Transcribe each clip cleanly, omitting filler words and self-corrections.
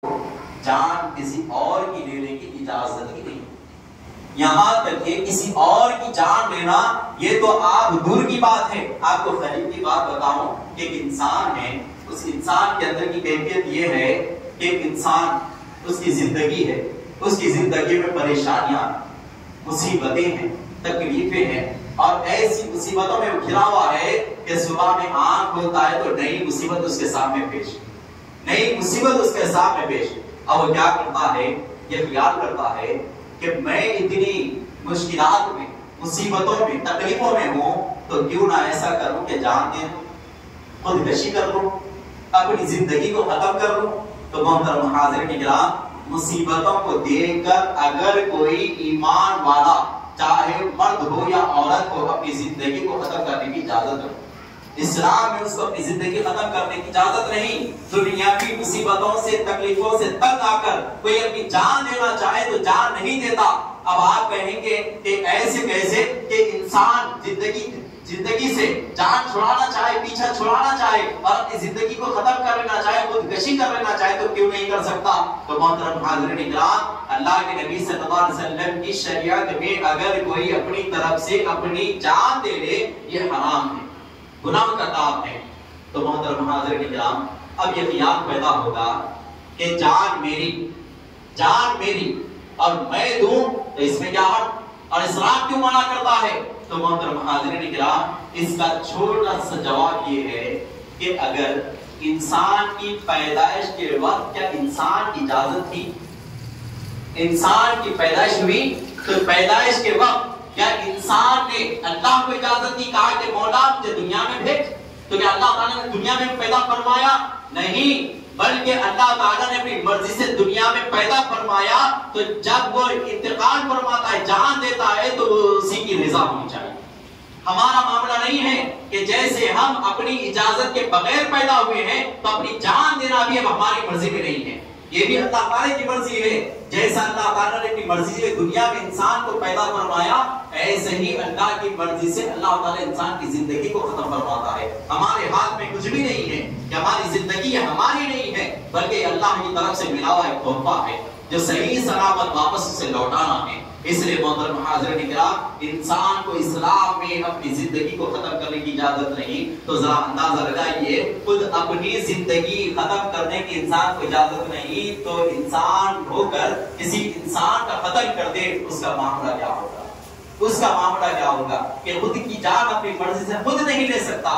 جان کسی اور کی لینے کی اجازت ہی نہیں، یہاں تک کہ کسی اور کی جان لینا یہ تو آپ دور کی بات ہے۔ آپ کو قریب کی بات بتاؤں کہ ایک انسان ہے، اس انسان کے اندر کی کیفیت یہ ہے کہ ایک انسان، اس کی زندگی ہے، اس کی زندگی میں پریشانیاں، مصیبتیں ہیں، تکلیفیں ہیں، اور ایسی مصیبتوں میں گھرا ہوا ہے کہ صبح میں آنکھ کھولتا ہے تو نئی مصیبت اس کے سامنے پیش، نئی مصیبت اس کے سامنے پیش۔ اب وہ کیا کرتا ہے؟ یہ خیال کرتا ہے کہ میں اتنی مشکلات میں، مصیبتوں میں، تکلیفوں میں ہوں تو کیوں نہ ایسا کروں کہ جان دے دوں، خودکشی کر لوں، اپنی زندگی کو ختم کر لوں۔ تو محترم حاضرین کرام، مصیبتوں کو دیکھ کر اگر کوئی ایمان والا، چاہے مرد ہو یا عورت ہو، اپنی زندگی کو ختم کرنے کی اجازت ہے۔ اسلام میں اس کو اپنی زندگی ختم کرنے کی اجازت نہیں۔ دنیا کی مصیبتوں سے، تکلیفوں سے تنگ آ کر کوئی اپنی جان دینا چاہے تو جان نہیں دیتا۔ اب آپ کہیں گے کہ ایسے کیسے کہ انسان زندگی سے جان چھڑانا چاہے، پیچھا چھڑانا چاہے اور اپنی زندگی کو ختم کر لینا چاہے، خودکشی کر لینا چاہے تو کیوں نہیں کر سکتا؟ تو محترم حاضرین اکرام، اللہ کے نبی صلی اللہ علیہ وسلم کی شریعت میں اگر کوئی اپنی طرف سے اپنی جان دے لے، یہ حرام ہے، گناہ کا کام ہے۔ تو محترم حاضرین کرام، اب یہ خیال پیدا ہوگا کہ جان میری اور میں دوں تو اس میں کیا حق، اور اسلام کیوں منع کرتا ہے؟ تو محترم حاضرین کرام، اس کا چھوٹا سا جواب یہ ہے کہ اگر انسان کی پیدائش کے وقت کیا انسان کی اجازت تھی؟ انسان کی پیدائش ہوئی تو پیدائش کے وقت کیا انسان نے اللہ کو اجازت دی، کہا کہ مولا مجھے دنیا میں بھیج؟ تو کیا اللہ تعالیٰ نے دنیا میں پیدا فرمایا؟ نہیں، بلکہ اللہ تعالیٰ نے اپنی مرضی سے دنیا میں پیدا فرمایا۔ تو جب وہ انتقال فرماتا ہے، جان دیتا ہے، تو اسی کی رضا ہونی چاہیے۔ ہمارا معاملہ نہیں ہے کہ جیسے ہم اپنی اجازت کے بغیر پیدا ہوئے ہیں تو اپنی جان دینا بھی اب ہماری مرضی میں نہیں ہے، یہ بھی اللہ تعالیٰ کی مرضی ہے۔ جیسا اللہ تعالیٰ نے اپنی مرضی سے دنیا میں انسان کو پیدا فرمایا، ایسے ہی اللہ کی مرضی سے اللہ تعالیٰ انسان کی زندگی کو ختم فرماتا ہے۔ ہمارے ہاتھ میں کچھ بھی نہیں ہے کہ ہماری زندگی ہماری نہیں ہے، بلکہ اللہ کی طرف سے ملا ہوا ایک تحفہ ہے جو صحیح سلامت واپس اسے لوٹانا ہے۔ اس لیے محترم حاضرین کرام، انسان کو اسلام میں اپنی زندگی کو ختم کرنے کی اجازت نہیں۔ تو ذرا اندازہ لگائیے، خود اپنی زندگی ختم کرنے کی انسان کو اجازت نہیں تو انسان ہو کر کسی انسان کا قتل کر دے، اس کا معاملہ کیا ہوگا؟ اس کا معاملہ کیا ہوگا کہ خود کی جان اپنی مرضی سے خود نہیں لے سکتا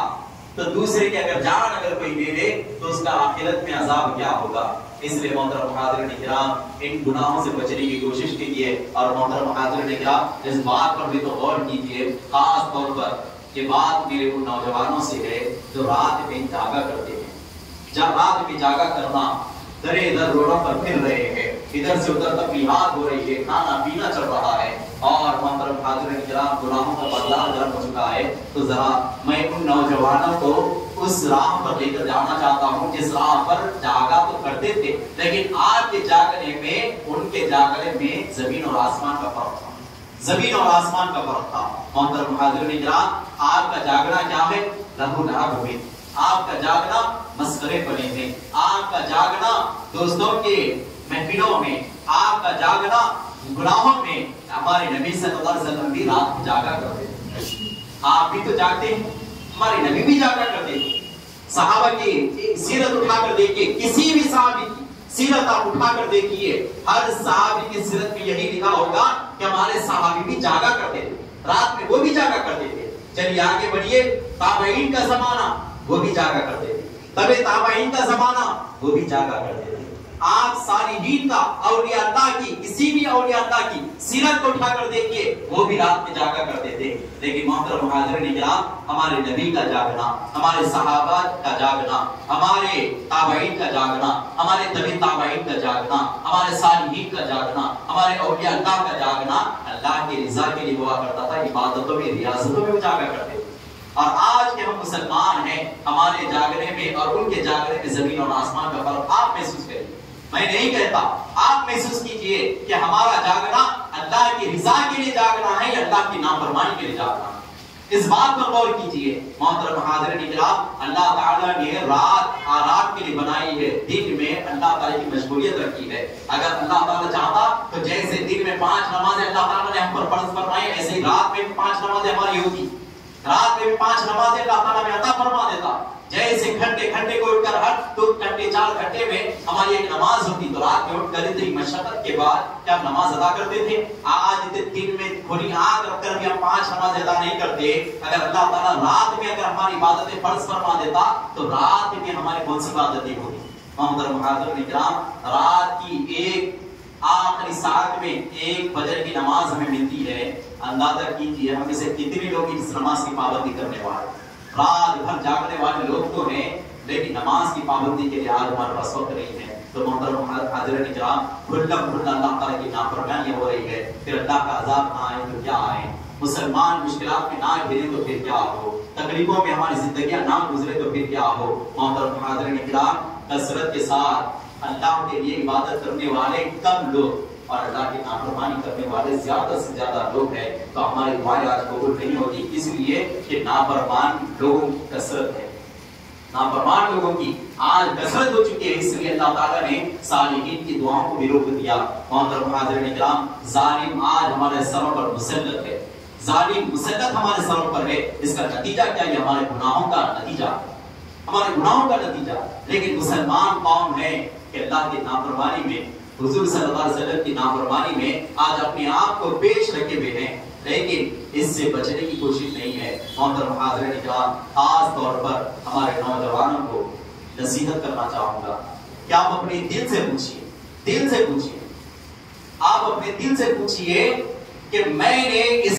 تو دوسرے کی اگر جان اگر کوئی لے لے تو اس کا آخرت میں عذاب کیا ہوگا؟ اس لیے محترم حاضرین کرام، ان گناہوں سے بچنے کی کوشش کیجیے، اور محترم حاضرین کرام اس بات پر بھی تو غور کیجیے، خاص طور پر یہ بات میرے ان نوجوانوں سے ہے جو رات میں جاگا کرتے ہیں۔ جب رات میں جاگا کرنا، درے ادھر روڈوں پر پھر رہے ہیں، ادھر سے ادھر تفریحات ہو رہی ہے، کھانا پینا چل رہا ہے، اور محترم حاضرین کرام گناہوں کا بدلہ گرم ہو چکا ہے، تو ذرا میں ان نوجوانوں کو اس راہ پر لے کر جانا چاہتا ہوں جس راہ پر جاگا تو کرتے تھے، لیکن آج کے جاگنے میں ان کے جاگنے میں زمین اور آسمان کا فرق تھا، زمین اور آسمان کا فرق تھا۔ محترم حاضرین کرام، آپ کا جاگنا کیا ہے؟ لہو لعب ہوئی، آپ کا جاگنا مسخرے پڑے ہیں، آپ کا جاگنا دوستوں کے محفلوں میں، آپ کا جاگنا گناہوں میں۔ ہمارے نبی صلی اللہ علیہ وسلم بھی رات میں جاگا کرتے تھے، آپ بھی تو جاگتے ہیں، ہمارے نبی بھی جاگا کرتے تھے۔ صحابہ کی سیرت اٹھا کر دیکھیے، کسی بھی صحابی کی سیرت آپ اٹھا کر دیکھیے، ہر صحابی کی سیرت میں یہی لکھا ہوگا کہ ہمارے صحابی بھی جاگا کرتے تھے، رات میں وہ بھی جاگا کرتے تھے۔ چلیے آگے بڑھیے، تابعین کا زمانہ، وہ بھی جاگا کرتے تھے، تبع تابعین کا زمانہ، وہ بھی جاگا کرتے تھے۔ آپ صالحین کا، اولیاء اللہ کی، کسی بھی اولیاء اللہ کی سیرت کو اٹھا کر دیکھیے، وہ بھی رات میں جاگا کرتے تھے۔ لیکن محترم حاضرین کرام، ہمارے نبی کا جاگنا، ہمارے صحابہ کا جاگنا، ہمارے تابعین کا جاگنا، ہمارے تبع تابعین کا جاگنا، ہمارے صالحین کا جاگنا، ہمارے اولیاء اللہ کا جاگنا اللہ کی رضا کے لیے ہوا کرتا تھا، عبادتوں میں، ریاضتوں میں وہ جاگا کرتے تھے۔ اور آج کے ہم مسلمان ہیں، ہمارے جاگنے میں اور ان کے جاگنے میں زمین اور آسمان کا فرق آپ محسوس کریں، میں نہیں کہتا، آپ محسوس کیجئے کہ ہمارا جاگنا اللہ کی رضا کے لیے جاگنا ہے یا اللہ کی نافرمانی کے لیے جاگنا ہے۔ اس بات پر غور کیجئے محترم حاضرین اکرام، اللہ تعالیٰ نے رات آرام کے لیے بنائی ہے، دن میں اللہ تعالیٰ کی مشغولیت رکھی ہے۔ اگر اللہ تعالیٰ چاہتا تو جیسے دن میں 5 نمازیں اللہ تعالیٰ نے ہم پر فرض فرمائی، ایسے ہی رات میں 5 نمازیں ہماری ہوتی، رات میں 5 نمازیں اللہ تعالیٰ میں عطا فرما دیتا۔ جیسے گھنٹے کو اٹھ کر ہر 2 گھنٹے 4 گھنٹے میں ہماری ایک نماز ہوتی، تو رات میں اٹھ کر اتنی مشقت کے بعد کیا نماز ادا کرتے تھے؟ آج دن میں کھلی آنکھ رکھ کر بھی ہم 5 نماز ادا نہیں کرتے۔ اگر اللہ تعالیٰ رات میں اگر ہماری عبادتیں فرض فرما دیتا تو رات میں ہماری کون سی عبادتیں ہوتی؟ محترم حاضرین اکرام، رات کی ایک آخری ساعت میں 1 فجر کی نماز ہمیں ملتی ہے۔ اندازہ کیجیے ہم میں سے کتنے لوگ اس نماز کی پابندی کرنے والے، رات بھر جاگنے والے لوگ تو ہیں، لیکن نماز کی پابندی کے لیے آج ہمارے پاس وقت نہیں ہے۔ تو محترم حاضرین اکرام، کھلا اللہ تعالیٰ کی نافرمانی ہو رہی ہے، پھر اللہ کا عذاب نہ آئے تو کیا آئے؟ مسلمان مشکلات میں نہ گھرے تو پھر کیا ہو؟ تکلیفوں میں ہماری زندگیاں نہ گزرے تو پھر کیا ہو؟ محترم حاضرین اکرام، کثرت کے ساتھ اللہ کے لیے عبادت کرنے والے کم لوگ اور اللہ کی نافرمانی کرنے والے زیادہ سے زیادہ لوگ ہیں، تو ہماری دعائیں آج قبول نہیں ہوتی، اس لیے کہ نافرمان لوگوں کی کثرت ہے، نافرمان لوگوں کی آج کثرت ہو چکی ہے، اس لیے اللہ تعالیٰ نے صالحین کی دعاؤں کو بھی روک دیا۔ محترم حاضرین اکرام، ظالم آج ہمارے سروں پر مسلط ہے، ظالم مسلط ہمارے سروں پر ہے، اس کا نتیجہ کیا ہے؟ ہمارے گناہوں کا نتیجہ، ہمارے گناہوں کا نتیجہ۔ لیکن مسلمان قوم ہے کہ اللہ کی نافرمانی میں، حضور صلی اللہ علیہ وسلم کی نافرمانی میں آج اپنے آپ کو پیش رکھے ہوئے ہیں، لیکن اس سے بچنے کی کوشش نہیں ہے۔ محترم حاضرین اکرام، خاص طور پر ہمارے نوجوانوں کو نصیحت کرنا چاہوں گا کہ آپ اپنے دل سے پوچھئے، دل سے پوچھئے، آپ اپنے دل سے پوچھئے کہ میں نے اس